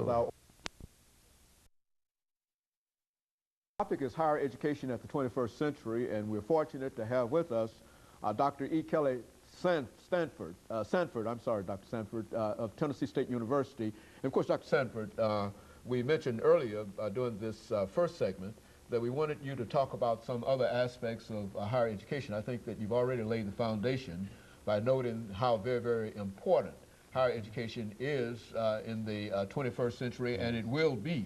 with our topic is higher education at the 21st century, and we're fortunate to have with us Dr. E. Kelly Sanford, Dr. Sanford of Tennessee State University. And of course, Dr. Sanford, we mentioned earlier during this first segment that we wanted you to talk about some other aspects of higher education. I think that you've already laid the foundation by noting how very, very important higher education is in the 21st century, and it will be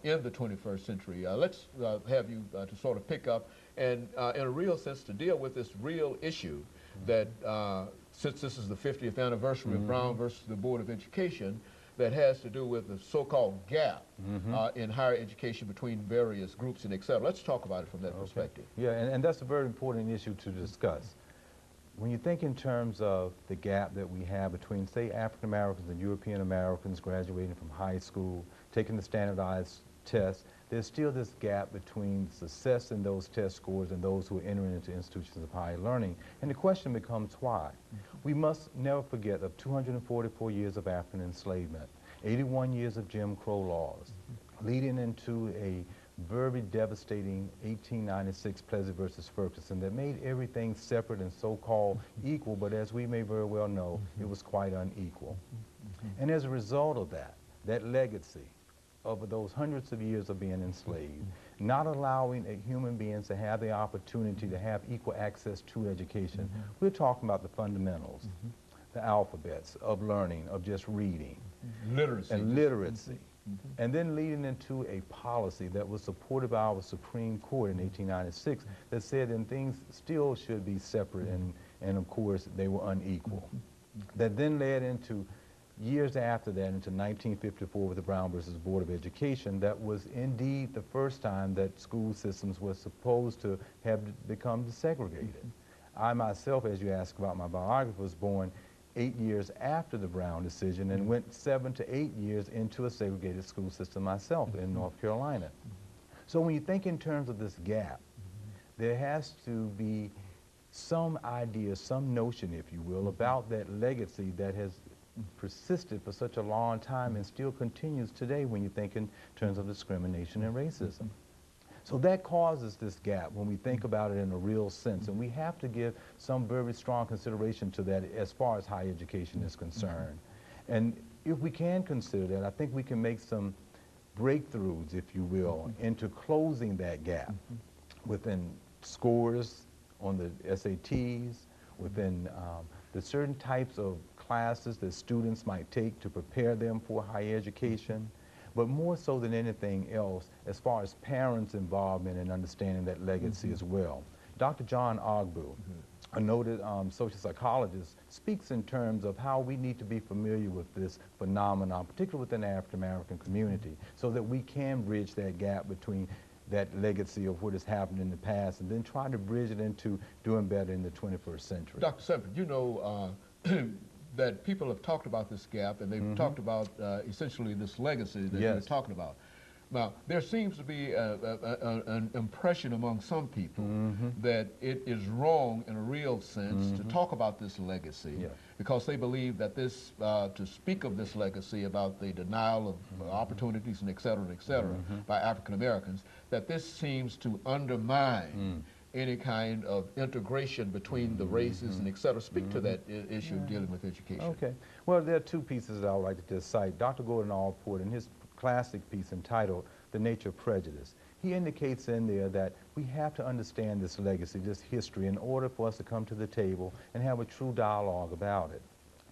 in the 21st century. Let's have you to sort of pick up and in a real sense to deal with this real issue that since this is the 50th anniversary of Brown versus the Board of Education, that has to do with the so-called gap in higher education between various groups and et cetera. Let's talk about it from that perspective. Yeah, and that's a very important issue to discuss. When you think in terms of the gap that we have between, say, African Americans and European Americans graduating from high school, taking the standardized tests, there's still this gap between success in those test scores and those who are entering into institutions of higher learning. And the question becomes why? We must never forget of 244 years of African enslavement, 81 years of Jim Crow laws, leading into a very devastating 1896 Plessy versus Ferguson that made everything separate and so-called equal, but as we may very well know, it was quite unequal. And as a result of that, that legacy of those hundreds of years of being enslaved, not allowing human beings to have the opportunity to have equal access to education. We're talking about the fundamentals, the alphabets of learning, of just reading. Literacy. And literacy. And then leading into a policy that was supported by our Supreme Court in 1896 that said that things still should be separate and of course they were unequal. That then led into years after that into 1954 with the Brown versus Board of Education. That was indeed the first time that school systems were supposed to have become desegregated. I myself, as you asked about my biography, was born 8 years after the Brown decision and went 7 to 8 years into a segregated school system myself in North Carolina. So when you think in terms of this gap, there has to be some idea, some notion, if you will, about that legacy that has persisted for such a long time and still continues today when you think in terms of discrimination and racism. So that causes this gap when we think about it in a real sense, and we have to give some very strong consideration to that as far as higher education is concerned. And if we can consider that, I think we can make some breakthroughs, if you will, into closing that gap within scores on the SATs, within the certain types of classes that students might take to prepare them for higher education, but more so than anything else, as far as parents' involvement in understanding that legacy as well. Dr. John Ogbu, a noted social psychologist, speaks in terms of how we need to be familiar with this phenomenon, particularly within the African American community, so that we can bridge that gap between that legacy of what has happened in the past and then try to bridge it into doing better in the 21st century. Dr. Sanford, you know that people have talked about this gap, and they've talked about essentially this legacy that you're talking about. Now, there seems to be an impression among some people that it is wrong in a real sense to talk about this legacy because they believe that this, to speak of this legacy about the denial of opportunities and et cetera, by African Americans, that this seems to undermine any kind of integration between the races and et cetera. Speak to that issue dealing with education. Okay. Well, there are two pieces that I would like to just cite. Dr. Gordon Allport, in his classic piece entitled The Nature of Prejudice, he indicates in there that we have to understand this legacy, this history, in order for us to come to the table and have a true dialogue about it.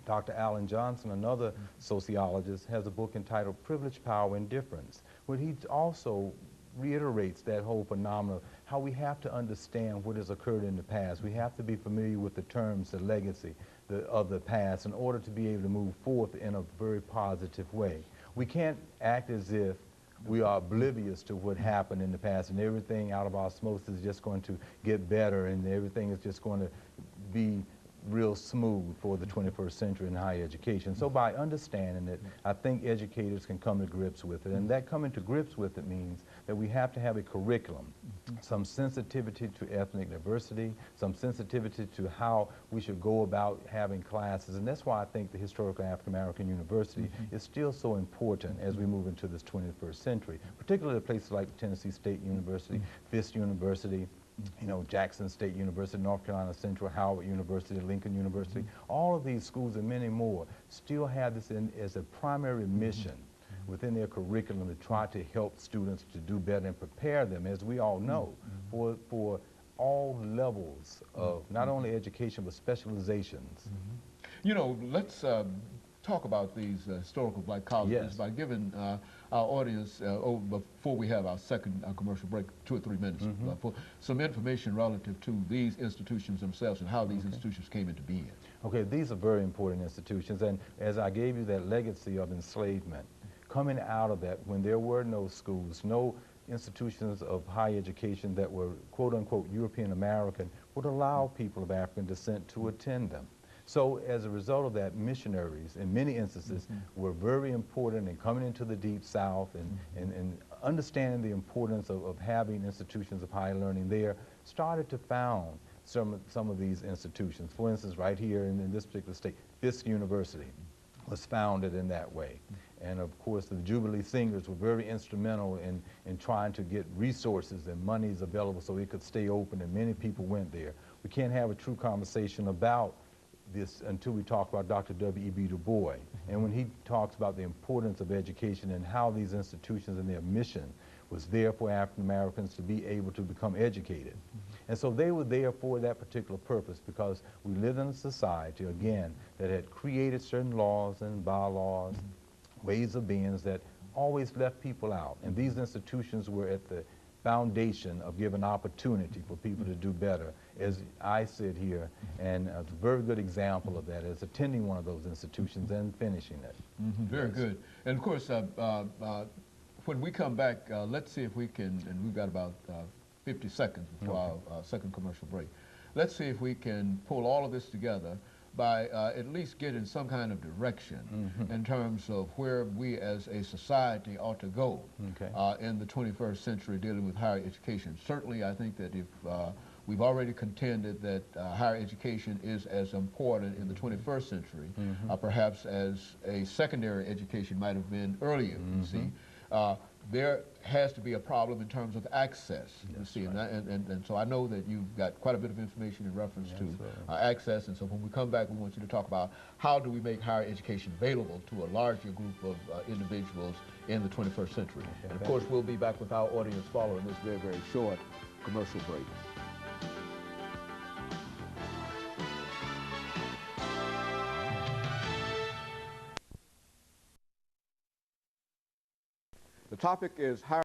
Dr. Alan Johnson, another sociologist, has a book entitled Privilege, Power, and Difference, where he also reiterates that whole phenomenon, how we have to understand what has occurred in the past. We have to be familiar with the terms, the legacy of the past in order to be able to move forth in a very positive way. We can't act as if we are oblivious to what happened in the past and everything out of osmosis is just going to get better and everything is just going to be real smooth for the 21st century in higher education. So by understanding it, I think educators can come to grips with it. And that coming to grips with it means that we have to have a curriculum, some sensitivity to ethnic diversity, some sensitivity to how we should go about having classes. And that's why I think the Historical African American University is still so important as we move into this 21st century, particularly places like Tennessee State University, Fisk University, you know, Jackson State University, North Carolina Central, Howard University, Lincoln University. All of these schools and many more still have this as a primary mission within their curriculum to try to help students to do better and prepare them, as we all know, for all levels of not only education but specializations. You know, let's talk about these historical black colleges by giving our audience, before we have our second commercial break, 2 or 3 minutes, for some information relative to these institutions themselves and how these institutions came into being. Okay, these are very important institutions, and as I gave you that legacy of enslavement, coming out of that, when there were no schools, no institutions of higher education that were quote-unquote European American, would allow people of African descent to attend them. So as a result of that, missionaries in many instances were very important in coming into the Deep South and understanding the importance of having institutions of higher learning there, started to found some of these institutions. For instance, right here in this particular state, Fisk University was founded in that way. And of course, the Jubilee Singers were very instrumental in trying to get resources and monies available so it could stay open, and many people went there. We can't have a true conversation about this until we talk about Dr. W.E.B. Du Bois. And when he talks about the importance of education and how these institutions and their mission was there for African Americans to be able to become educated. And so they were there for that particular purpose, because we lived in a society, again, that had created certain laws and bylaws, ways of being that always left people out. And these institutions were at the foundation of giving opportunity for people to do better. As I sit here, and a very good example of that is attending one of those institutions and finishing it. Very good. And of course, when we come back, let's see if we can, and we've got about 50 seconds before our second commercial break. Let's see if we can pull all of this together by at least getting some kind of direction in terms of where we as a society ought to go in the 21st century dealing with higher education. Certainly, I think that if we've already contended that higher education is as important in the 21st century, perhaps as a secondary education might have been earlier, you see. There has to be a problem in terms of access, you see, and so I know that you've got quite a bit of information in reference to access, and so when we come back, we want you to talk about how do we make higher education available to a larger group of individuals in the 21st century. And of course, we'll be back with our audience following this very, very short commercial break. The topic is higher